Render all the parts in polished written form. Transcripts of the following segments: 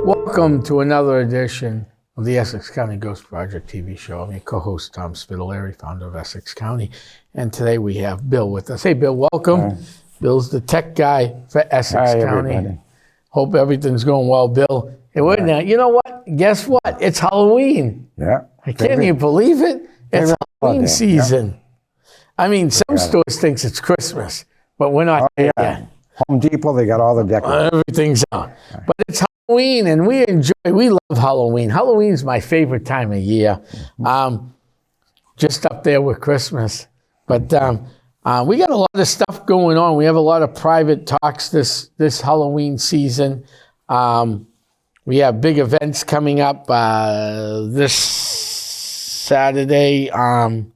Welcome to another edition of the Essex County Ghost Project TV show. I'm your co-host, Tom Spitaleri, founder of Essex County. And today we have Bill with us. Hey, Bill, welcome. Bill's the tech guy for Essex County. Everybody. Hope everything's going well, Bill. Hey, wait now, you know what? Guess what? It's Halloween. Yeah. Can you believe it? It's Halloween season. Yeah. I mean, some stores thinks it's Christmas, but we're not there yet. Home Depot, they got all the decorations. Everything's out. But it's Halloween, and we love Halloween. Halloween's my favorite time of year. Just up there with Christmas. But we got a lot of stuff going on. We have a lot of private talks this Halloween season. We have big events coming up this Saturday. And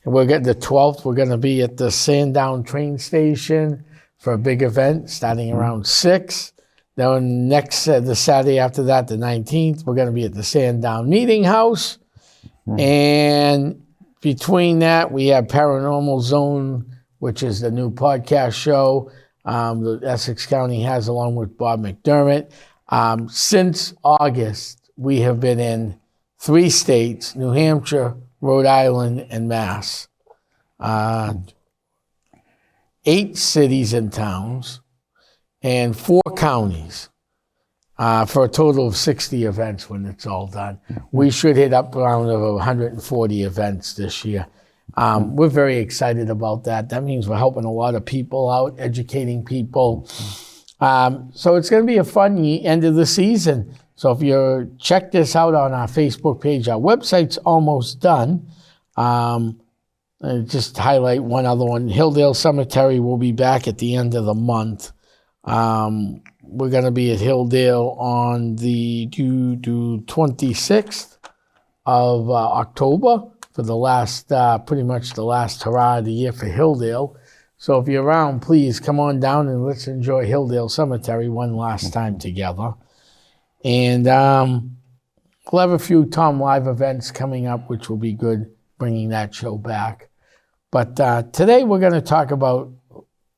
we're getting the 12th. We're going to be at the Sandown train station for a big event starting around 6. Then the Saturday after that, the 19th, we're going to be at the Sandown Meeting House. And between that, we have Paranormal Zone, which is the new podcast show that Essex County has along with Bob McDermott. Since August, we have been in 3 states, New Hampshire, Rhode Island, and Mass. 8 cities and towns, and 4 counties for a total of 60 events when it's all done. We should hit up around 140 events this year. We're very excited about that. That means we're helping a lot of people out, educating people. So it's going to be a fun end of the season. So if you check this out on our Facebook page, our website's almost done. Just highlight one other one. Hilldale Cemetery will be back at the end of the month. We're going to be at Hilldale on the 26th of October for the last, pretty much the last hurrah of the year for Hilldale. So if you're around, please come on down and let's enjoy Hilldale Cemetery one last time together. And we'll have a few Tom Live events coming up, which will be good, bringing that show back. But today we're going to talk about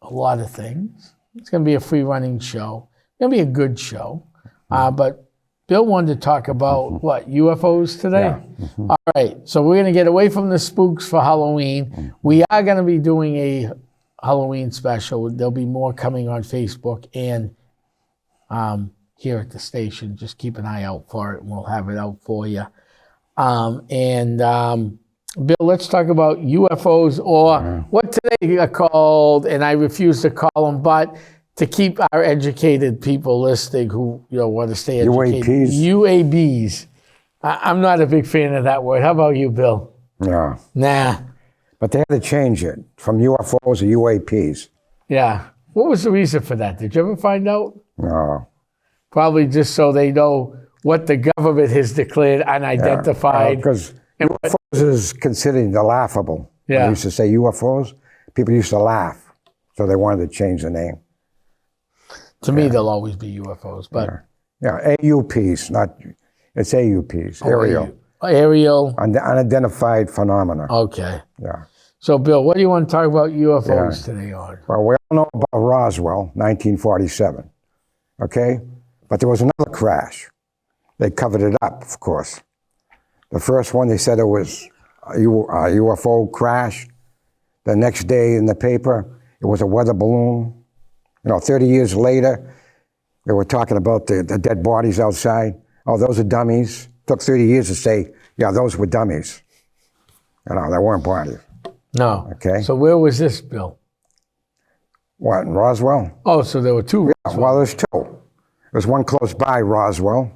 a lot of things. It's going to be a free-running show. It's going to be a good show. But Bill wanted to talk about, what, UFOs today? Yeah. All right, so we're going to get away from the spooks for Halloween. We are going to be doing a Halloween special. There'll be more coming on Facebook and here at the station. Just keep an eye out for it, and we'll have it out for you. Bill, let's talk about UFOs, or what today are called, and I refuse to call them, but to keep our educated people listening who want to stay educated. UAPs. UABs. I'm not a big fan of that word. How about you, Bill? Yeah. Nah. But they had to change it from UFOs to UAPs. Yeah. What was the reason for that? Did you ever find out? No. Probably just so they know what the government has declared unidentified. Because UFOs is considered the laughable. Yeah. When they used to say UFOs, people used to laugh. So they wanted to change the name. To me, they'll always be UFOs. But AUPs, it's AUPs, aerial. Aerial. Unidentified phenomena. Okay. Yeah. So, Bill, what do you want to talk about UFOs today on? Well, we all know about Roswell, 1947. Okay? But there was another crash. They covered it up, of course. The first one, they said it was a UFO crash. The next day in the paper, it was a weather balloon. 30 years later, they were talking about the dead bodies outside. Oh, those are dummies. Took 30 years to say, yeah, those were dummies. They weren't bodies. No. Okay. So where was this, Bill? What, in Roswell? Oh, so there were 2. Yeah, well, there's 2. There's one close by Roswell,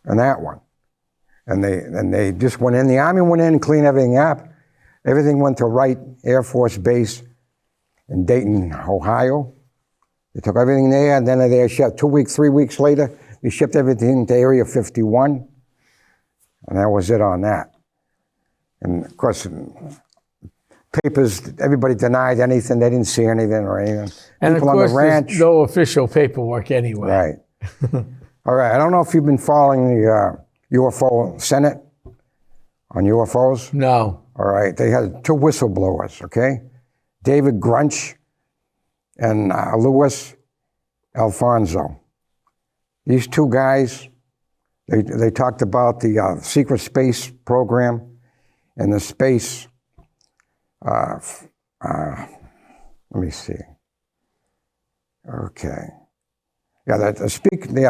and that one. And they just went in. The Army went in and cleaned everything up. Everything went to Wright Air Force Base in Dayton, Ohio. They took everything there, and then they shipped 3 weeks later, they shipped everything to Area 51. And that was it on that. And of course, papers, everybody denied anything. They didn't see anything or anything. And people of course, on the ranch, there's no official paperwork anyway. Right. All right. I don't know if you've been following the UFO Senate on UFOs. No. All right. They had 2 whistleblowers, okay? David Grunch and Louis Alfonso. These two guys, they talked about the secret space program and the space, let me see. Okay. Yeah,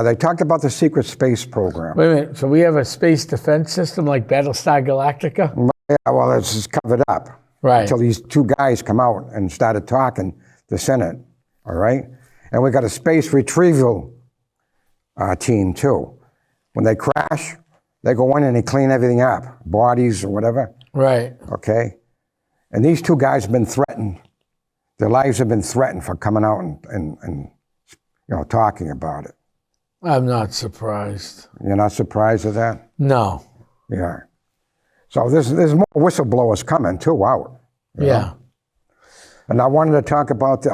they talked about the secret space program. Wait a minute. So we have a space defense system like Battlestar Galactica? Yeah, well, it's just covered up. Right. Until these two guys come out and started talking to the Senate, all right? And we got a space retrieval team, too. When they crash, they go in and they clean everything up, bodies or whatever. Right. Okay? And these two guys have been threatened. Their lives have been threatened for coming out and talking about it. I'm not surprised. You're not surprised at that? No. Yeah. So there's more whistleblowers coming, too, out. Yeah. And I wanted to talk about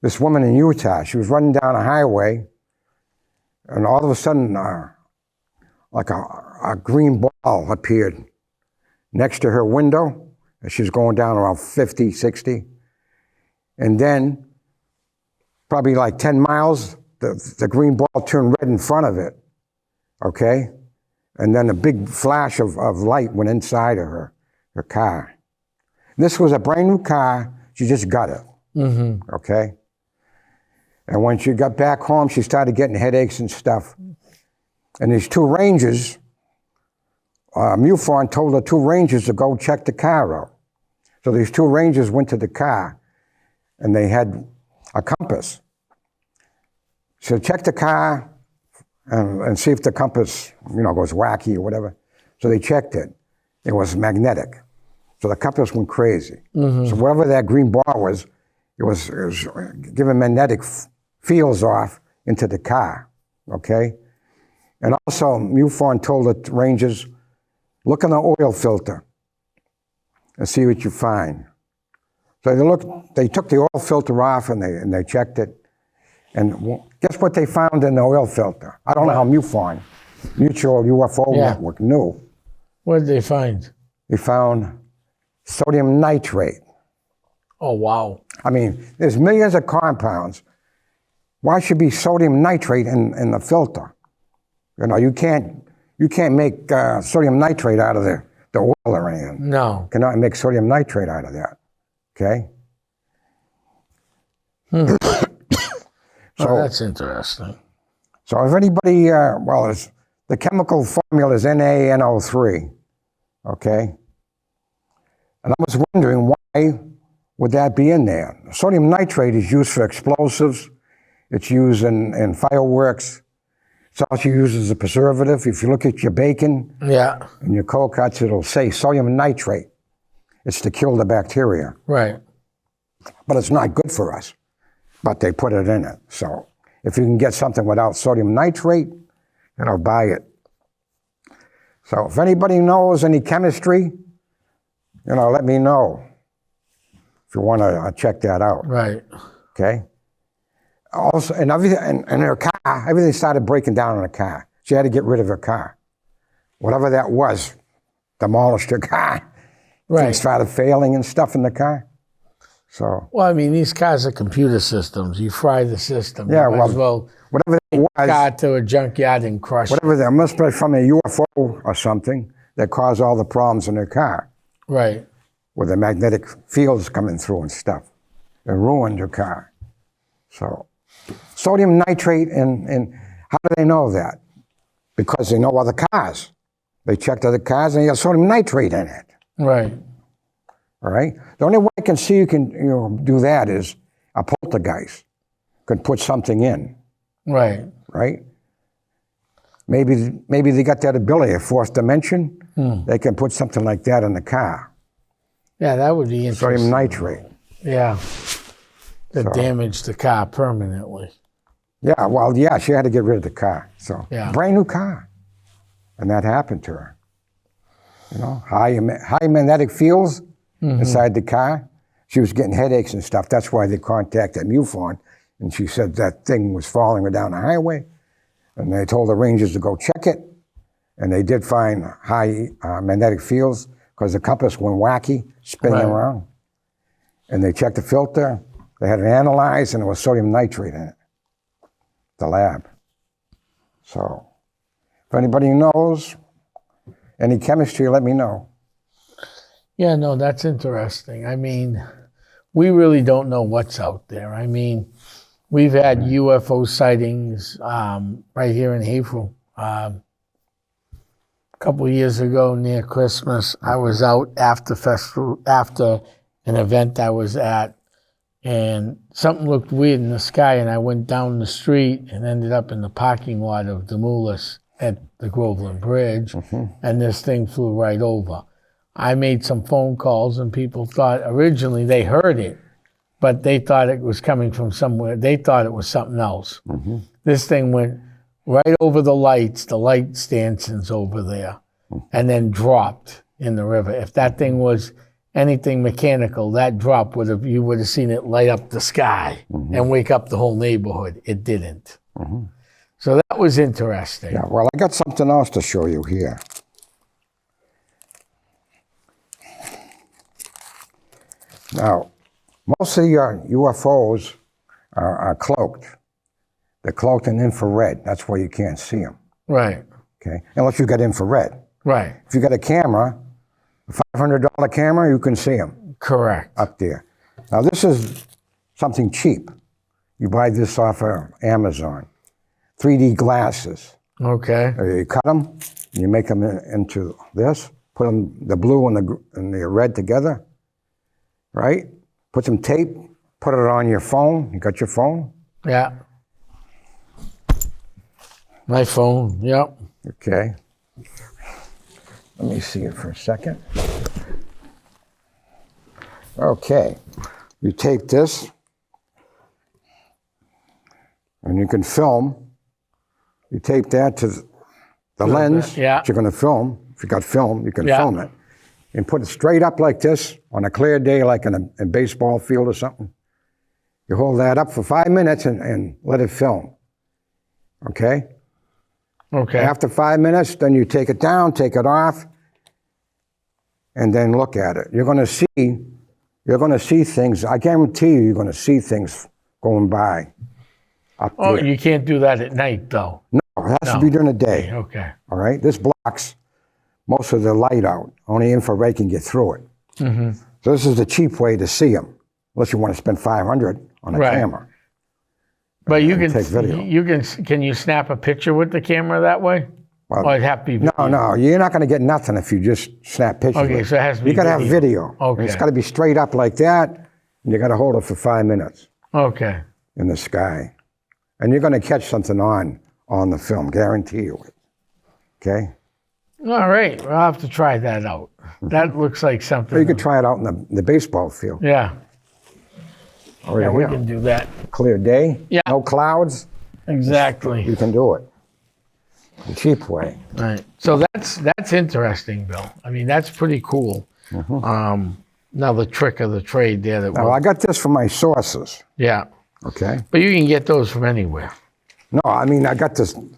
this woman in Utah. She was running down a highway, and all of a sudden, like a green ball appeared next to her window, and she was going down around 50, 60. And then, probably like 10 miles, the green ball turned red in front of it, okay? And then a big flash of light went inside of her car. This was a brand new car. She just got it, okay? And when she got back home, she started getting headaches and stuff. And these two rangers, MUFON told the two rangers to go check the car out. So these two rangers went to the car, and they had a compass. So check the car and see if the compass, goes wacky or whatever. So they checked it. It was magnetic. So the compass went crazy. So whatever that green ball was, it was giving magnetic fields off into the car, okay? And also, MUFON told the rangers, look in the oil filter and see what you find. So they took the oil filter off and they checked it. And guess what they found in the oil filter? I don't know how MUFON, Mutual UFO Network, knew. What did they find? They found sodium nitrate. Oh, wow. I mean, there's millions of compounds. Why should be sodium nitrate in the filter? You can't make sodium nitrate out of the oil or anything. No. You cannot make sodium nitrate out of that. Okay? So that's interesting. So if anybody, the chemical formula is NaNO3, okay? And I was wondering why would that be in there? Sodium nitrate is used for explosives. It's used in fireworks. It's also used as a preservative. If you look at your bacon and your cold cuts, it'll say sodium nitrate. It's to kill the bacteria. Right. But it's not good for us. But they put it in it. So if you can get something without sodium nitrate, buy it. So if anybody knows any chemistry, let me know if you want to check that out. Right. Okay? Also, and everything, and her car, everything started breaking down in her car. She had to get rid of her car. Whatever that was, demolished her car. Right. Things started failing and stuff in the car. So. Well, I mean, these cars are computer systems. You fry the system. Yeah, you might as well whatever that was. Car to a junkyard and crush whatever that must be from a UFO or something that caused all the problems in their car. Right. With the magnetic fields coming through and stuff. It ruined her car. So, sodium nitrate, and how do they know that? Because they know other cars. They checked other cars and they got sodium nitrate in it. Right. All right? The only way I can see you can do that is a poltergeist could put something in. Right. Right? Maybe they got that ability, a fourth dimension. They can put something like that in the car. Yeah, that would be interesting. Sodium nitrate. Yeah. That damaged the car permanently. Yeah, well, yeah, she had to get rid of the car. So, brand new car. And that happened to her. High magnetic fields inside the car. She was getting headaches and stuff. That's why they contacted MUFON. And she said that thing was following her down the highway. And they told the rangers to go check it. And they did find high magnetic fields because the compass went wacky, spinning around. And they checked the filter. They had it analyzed, and there was sodium nitrate in it. The lab. So, if anybody knows any chemistry, let me know. Yeah, no, that's interesting. I mean, we really don't know what's out there. I mean, we've had UFO sightings right here in Haverhill. A couple of years ago, near Christmas, I was out after an event I was at, and something looked weird in the sky, and I went down the street and ended up in the parking lot of Demoulas at the Groveland Bridge, and this thing flew right over. I made some phone calls, and people thought originally they heard it, but they thought it was coming from somewhere. They thought it was something else. This thing went right over the light stanchions over there, and then dropped in the river. If that thing was anything mechanical, that drop you would have seen it light up the sky and wake up the whole neighborhood. It didn't. So that was interesting. Yeah, well, I got something else to show you here. Now, most of your UFOs are cloaked. They're cloaked in infrared. That's why you can't see them. Right. Okay, unless you got infrared. Right. If you got a camera, a $500 camera, you can see them. Correct. Up there. Now, this is something cheap. You buy this off of Amazon. 3D glasses. Okay. You cut them, and you make them into this. Put them, the blue and the red together. Right? Put some tape, put it on your phone. You got your phone? Yeah. My phone, yep. Okay. Let me see it for a second. Okay. You tape this, and you can film. You tape that to the lens that you're going to film. If you got film, you can film it. And put it straight up like this on a clear day, like in a baseball field or something. You hold that up for 5 minutes and let it film. Okay? Okay. After 5 minutes, then you take it down, take it off, and then look at it. You're going to see things. I guarantee you're going to see things going by up there. Oh, you can't do that at night, though. No, it has to be during the day. Okay. All right? This blocks most of the light out. Only infrared can get through it. So this is the cheap way to see them, unless you want to spend $500 on a camera. But you can take video. Can you snap a picture with the camera that way? Well, or it have to be video? No, you're not going to get nothing if you just snap pictures. Okay, so it has to be You got to have video. Okay. And it's got to be straight up like that, and you got to hold it for 5 minutes. Okay. In the sky. And you're going to catch something on the film, guarantee you it. Okay? All right, well, I'll have to try that out. That looks like something. Or you could try it out in the baseball field. Yeah. Or Yeah, we can do that. Clear day. Yeah. No clouds. Exactly. You can do it. The cheap way. Right. So that's interesting, Bill. I mean, that's pretty cool. Now the trick of the trade there. Now, I got this from my sources. Yeah. Okay. But you can get those from anywhere. No, I mean, I got the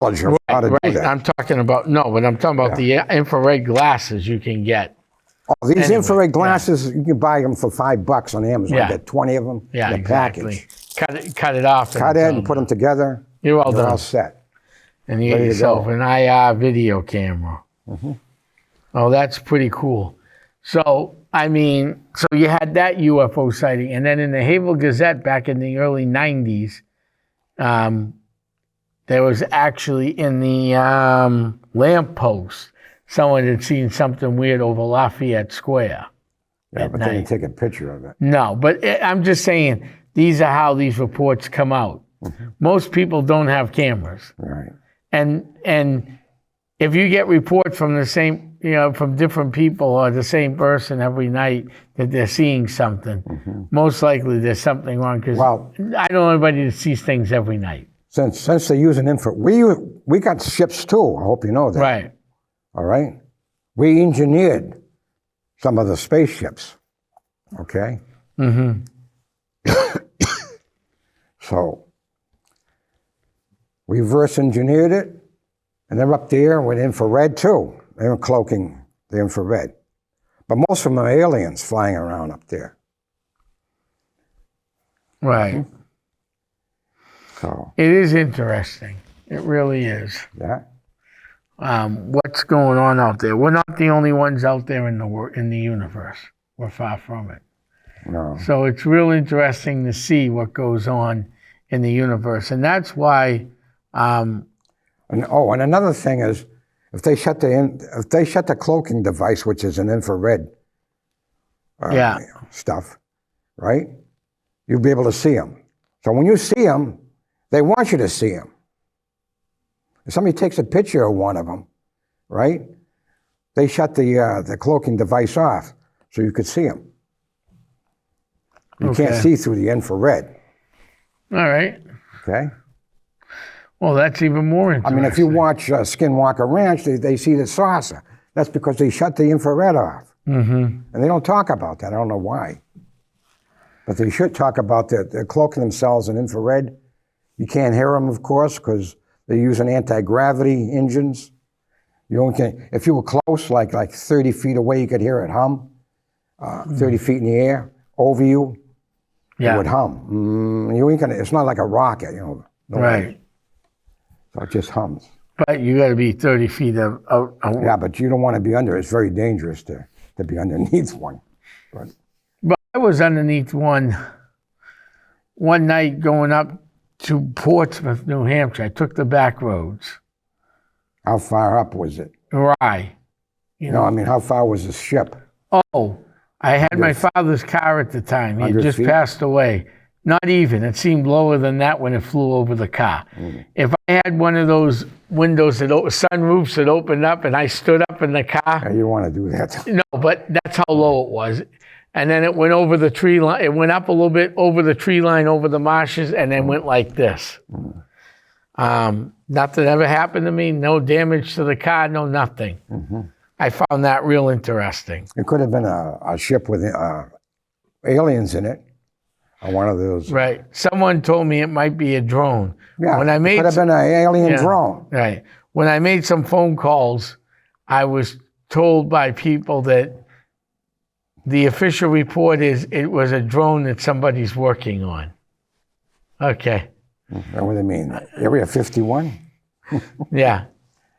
knowledge of how to do that. I'm talking about, but I'm talking about the infrared glasses you can get. Oh, these infrared glasses, you can buy them for $5 on Amazon. Yeah. Get 20 of them Yeah, in a exactly. package. Cut it off. Cut it and put them together. You're all done. all set. And you get yourself an IR video camera. Oh, that's pretty cool. So, I mean, so you had that UFO sighting. And then in the Haverhill Gazette back in the early 90s, there was actually in the lamppost, someone had seen something weird over Lafayette Square. Yeah, but they didn't take a picture of it. No, but I'm just saying, these are how these reports come out. Most people don't have cameras. Right. And if you get reports from the same, from different people or the same person every night that they're seeing something, most likely there's something wrong, because I don't know anybody that sees things every night. Since they're using we got ships too. I hope you know that. Right. All right. We engineered some of the spaceships. Okay. So we reverse engineered it, and they're up there with infrared too. They're cloaking the infrared. But most of them are aliens flying around up there. Right. So it is interesting. It really is. Yeah. What's going on out there? We're not the only ones out there in the universe. We're far from it. No. So it's real interesting to see what goes on in the universe, and that's why. And another thing is, if they shut the cloaking device, which is an infrared stuff, right? You'll be able to see them. So when you see them, they want you to see them. If somebody takes a picture of one of them, right? They shut the cloaking device off so you could see them. You can't see through the infrared. All right. Okay. Well, that's even more interesting. I mean, if you watch Skinwalker Ranch, they see the saucer. That's because they shut the infrared off. Mm-hmm. And they don't talk about that. I don't know why. But they should talk about they're cloaking themselves in infrared. You can't hear them, of course, because they're using anti-gravity engines. You only can, if you were close, like 30 feet away, you could hear it hum. 30 feet in the air, over you, it would hum. You ain't gonna, it's not like a rocket, you know. Right. So it just hums. But you got to be 30 feet of Yeah, but you don't want to be under. It's very dangerous to be underneath one. But I was underneath one night going up to Portsmouth, New Hampshire. I took the back roads. How far up was it? Rye. No, I mean, how far was the ship? Oh, I had my father's car at the time. He had just passed away. Not even. It seemed lower than that when it flew over the car. If I had one of those windows, sunroofs that opened up and I stood up in the car. Yeah, you don't want to do that. No, but that's how low it was. And then it went over the tree line. It went up a little bit over the tree line, over the marshes, and then went like this. Nothing ever happened to me. No damage to the car, no nothing. I found that real interesting. It could have been a ship with aliens in it. One of those. Right. Someone told me it might be a drone. Yeah, it could have been an alien drone. Right. When I made some phone calls, I was told by people that the official report is it was a drone that somebody's working on. Okay. What do they mean? Area 51? Yeah.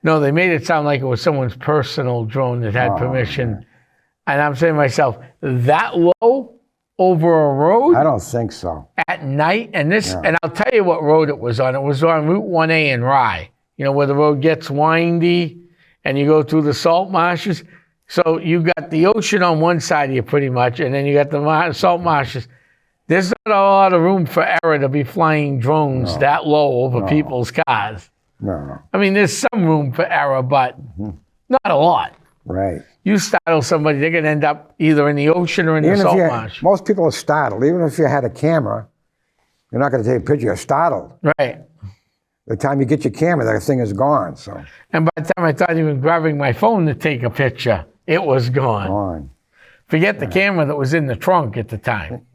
No, they made it sound like it was someone's personal drone that had permission. Man. And I'm saying to myself, that low over a road? I don't think so. At night? And and I'll tell you what road it was on. It was on Route 1A in Rye. You know, where the road gets windy and you go through the salt marshes. So you got the ocean on one side of you pretty much, and then you got the salt marshes. There's not a lot of room for error to be flying drones that low over people's cars. No. I mean, there's some room for error, but not a lot. Right. You startle somebody, they're going to end up either in the ocean or in the salt marsh. Most people are startled. Even if you had a camera, you're not going to take a picture. You're startled. Right. The time you get your camera, that thing is gone. So. And by the time I thought even grabbing my phone to take a picture, it was gone. Forget the camera that was in the trunk at the time.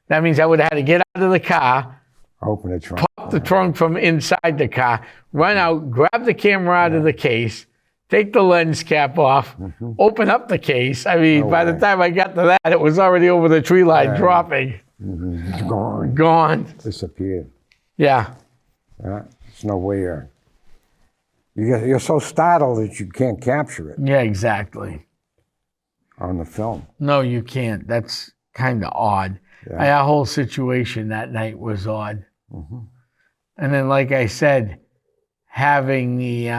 That means I would have had to get out of the car, open the trunk, pop the trunk from inside the car, run out, grab the camera out of the case, take the lens cap off, open up the case. I mean, by the time I got to that, it was already over the tree line dropping. It's gone. Gone. Disappeared. Yeah. There's no way you're so startled that you can't capture it. Yeah, exactly. On the film. No, you can't. That's kind of odd. Yeah. Our whole situation that night was odd. And then, like I said, having the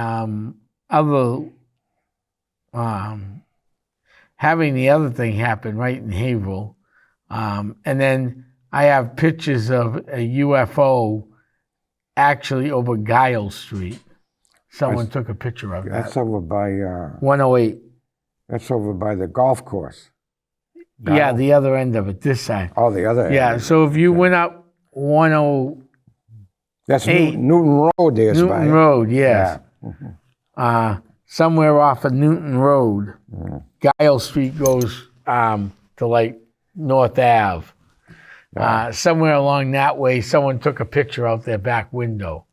other thing happen right in Haverhill. And then I have pictures of a UFO actually over Guile Street. Someone took a picture of that. That's over by 108. That's over by the golf course. Guile? Yeah, the other end of it, this side. Oh, the other end. Yeah, so if you went up 108. That's Newton Road there. Newton Road, yes. Yeah. Somewhere off of Newton Road, Guile Street goes to like North Ave. Somewhere along that way, someone took a picture out their back window.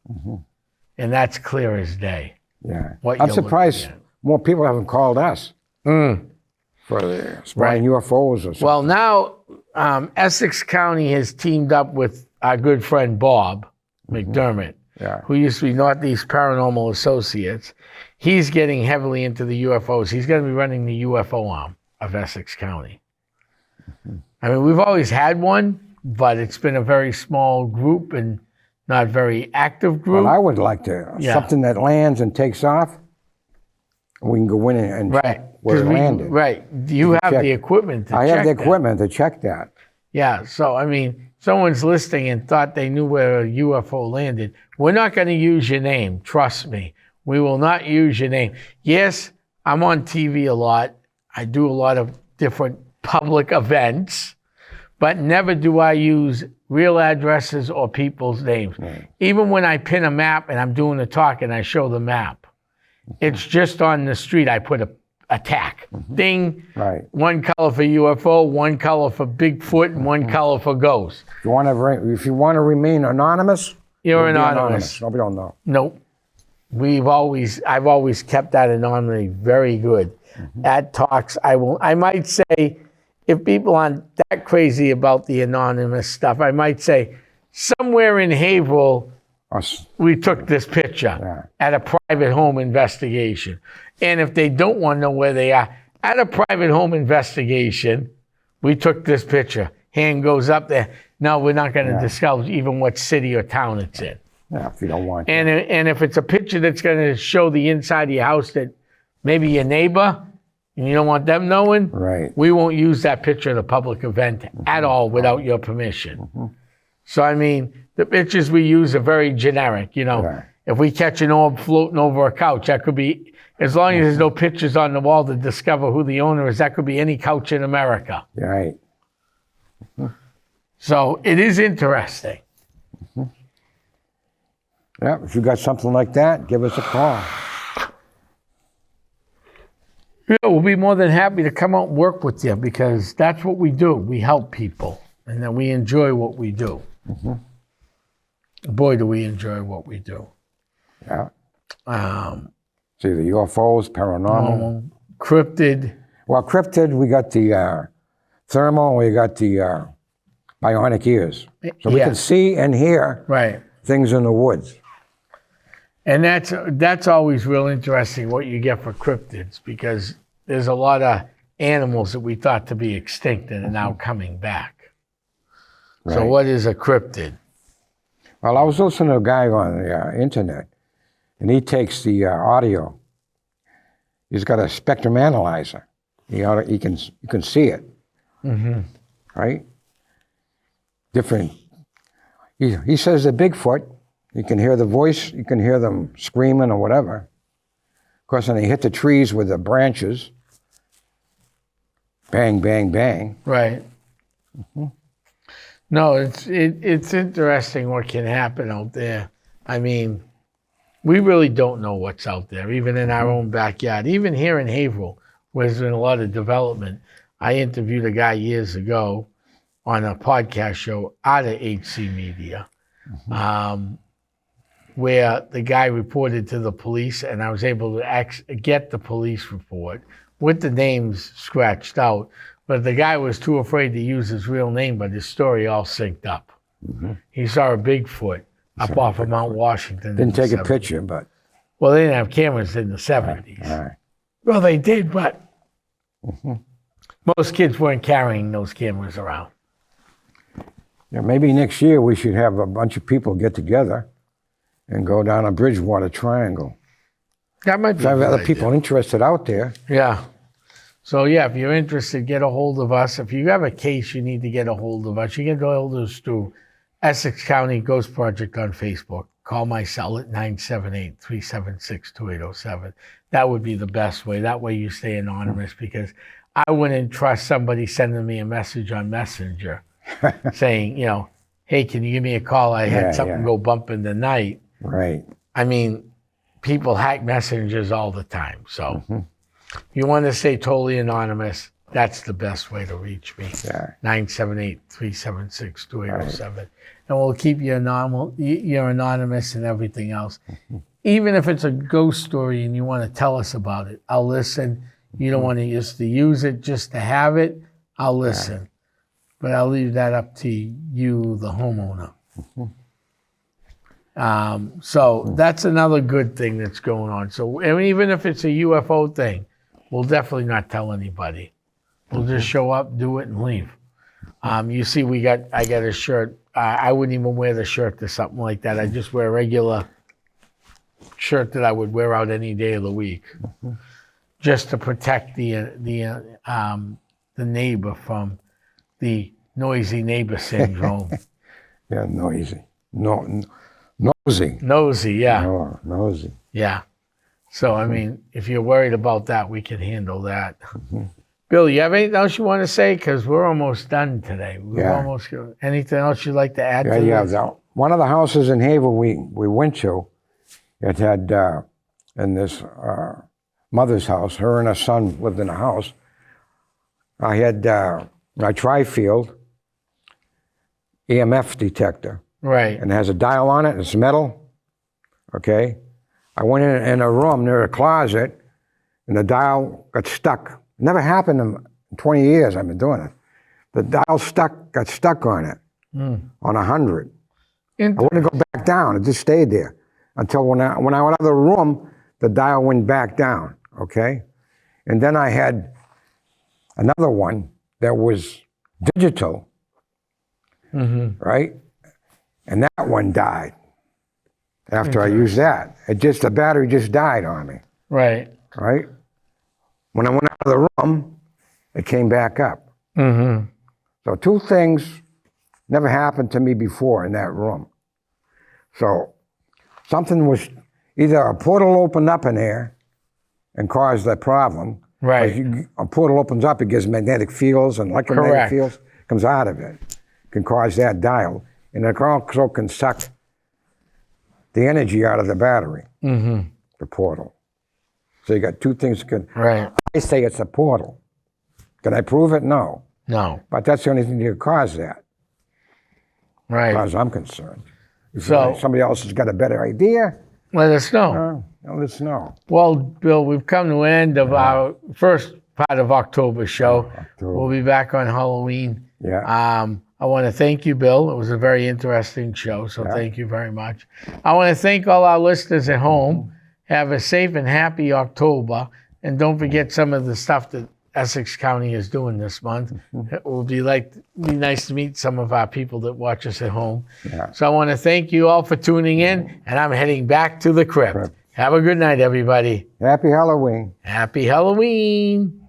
And that's clear as day. Yeah. I'm surprised more people haven't called us for the spotting UFOs or something. Well, now Essex County has teamed up with our good friend Bob McDermott. Yeah. who used to be Northeast Paranormal Associates. He's getting heavily into the UFOs. He's going to be running the UFO arm of Essex County. I mean, we've always had one, but it's been a very small group and not very active group. Well, I would like to, something that lands and takes off, we can go in and check where it landed. Right. You have the equipment to check I have the that. equipment to check that. Yeah, so, I mean, someone's listening and thought they knew where a UFO landed. We're not going to use your name. Trust me. We will not use your name. Yes, I'm on TV a lot. I do a lot of different public events, but never do I use real addresses or people's names. Right. Even when I pin a map and I'm doing a talk and I show the map, it's just on the street. I put a tack. Ding. Right. One color for UFO, one color for Bigfoot, and one color for ghost. If you want to remain anonymous, You're you'll be anonymous. Nobody don't know. Nope. I've always kept that anonymity very good. At talks, I might say, if people aren't that crazy about the anonymous stuff, I might say, somewhere in Haverhill, we took this picture at a private home investigation. And if they don't want to know where they are, at a private home investigation, we took this picture. Hand goes up there. No, we're not going to disclose even what city or town it's in. Yeah, if you don't want to. And if it's a picture that's going to show the inside of your house that maybe your neighbor, and you don't want them knowing, Right. we won't use that picture at a public event at all without your permission. So, I mean, the pictures we use are very generic. You know, Right. if we catch an orb floating over a couch, that could be, as long as there's no pictures on the wall to discover who the owner is, that could be any couch in America. Right. So it is interesting. Yeah, if you got something like that, give us a call. Yeah, we'll be more than happy to come out and work with you because that's what we do. We help people, and then we enjoy what we do. Boy, do we enjoy what we do. Yeah. See the UFOs, paranormal. Cryptid. Well, cryptid, we got the thermal, we got the bionic ears. So we can see and hear things in the woods. And that's always real interesting what you get for cryptids because there's a lot of animals that we thought to be extinct and are now coming back. Right. So what is a cryptid? Well, I was listening to a guy on the internet, and he takes the audio. He's got a spectrum analyzer. You can see it, right? Different. He says the Bigfoot. You can hear the voice. You can hear them screaming or whatever. Of course, when they hit the trees with the branches, bang, bang, bang. Right. No, it's interesting what can happen out there. I mean, we really don't know what's out there, even in our own backyard. Even here in Haverhill, where there's been a lot of development. I interviewed a guy years ago on a podcast show out of HC Media, where the guy reported to the police, and I was able to get the police report with the names scratched out. But the guy was too afraid to use his real name, but his story all synced up. He saw a Bigfoot up off of Mount Washington. Didn't take a picture, but... Well, they didn't have cameras in the 70s. Right. Well, they did, but most kids weren't carrying those cameras around. Yeah, maybe next year we should have a bunch of people get together and go down a Bridgewater Triangle. That might be. I have other people interested out there. Yeah. So yeah, if you're interested, get a hold of us. If you have a case, you need to get a hold of us. You can get a hold of us through Essex County Ghost Project on Facebook. Call my cell at 978-376-2807. That would be the best way. That way you stay anonymous because I wouldn't trust somebody sending me a message on Messenger saying, you know, hey, can you give me a call? I had something go bump in the night. Right. I mean, people hack messengers all the time. So if you want to stay totally anonymous, that's the best way to reach me. 978-376-2807. Right. And we'll keep you you're anonymous and everything else. Even if it's a ghost story and you want to tell us about it, I'll listen. You don't want to just to use it just to have it, I'll listen. But I'll leave that up to you, the homeowner. So that's another good thing that's going on. So I mean, even if it's a UFO thing, we'll definitely not tell anybody. We'll just show up, do it, and leave. You see, I got a shirt. I wouldn't even wear the shirt to something like that. I just wear a regular shirt that I would wear out any day of the week, just to protect the neighbor from the noisy neighbor syndrome. Yeah, noisy. Nosy. Nosy, yeah. Oh, nosy. Yeah. So, I mean, if you're worried about that, we can handle that. Bill, you have anything else you want to say? Because we're almost done today. Anything else you'd like to add to this? One of the houses in Havel we went to, it had, in this mother's house, her and her son lived in a house. I had my tri-field EMF detector. Right. And it has a dial on it, it's metal, okay? I went in a room near a closet, and the dial got stuck. Never happened in 20 years I've been doing it. The dial got stuck on it, on 100. I wouldn't go back down, it just stayed there. Until when I went out of the room, the dial went back down, okay? And then I had another one that was digital, right? And that one died after I used that. The battery just died on me. Right. Right? When I went out of the room, it came back up. So two things never happened to me before in that room. So something was, either a portal opened up in there and caused that problem. Right. A portal opens up, it gives magnetic fields and electromagnetic fields, comes out of it. Can cause that dial. And it also can suck the energy out of the battery, the portal. So you got two things. Right. I say it's a portal. Can I prove it? No. No. But that's the only thing that could cause that. Right. As far as I'm concerned. If So somebody else has got a better idea, let us know. let us know. Well, Bill, we've come to an end of our first part of October show. We'll be back on Halloween. Yeah. I want to thank you, Bill. It was a very interesting show, so thank you very much. I want to thank all our listeners at home. Have a safe and happy October. And don't forget some of the stuff that Essex County is doing this month. It will be nice to meet some of our people that watch us at home. Yeah. So I want to thank you all for tuning in, and I'm heading back to the crypt. Have a good night, everybody. Happy Halloween. Happy Halloween.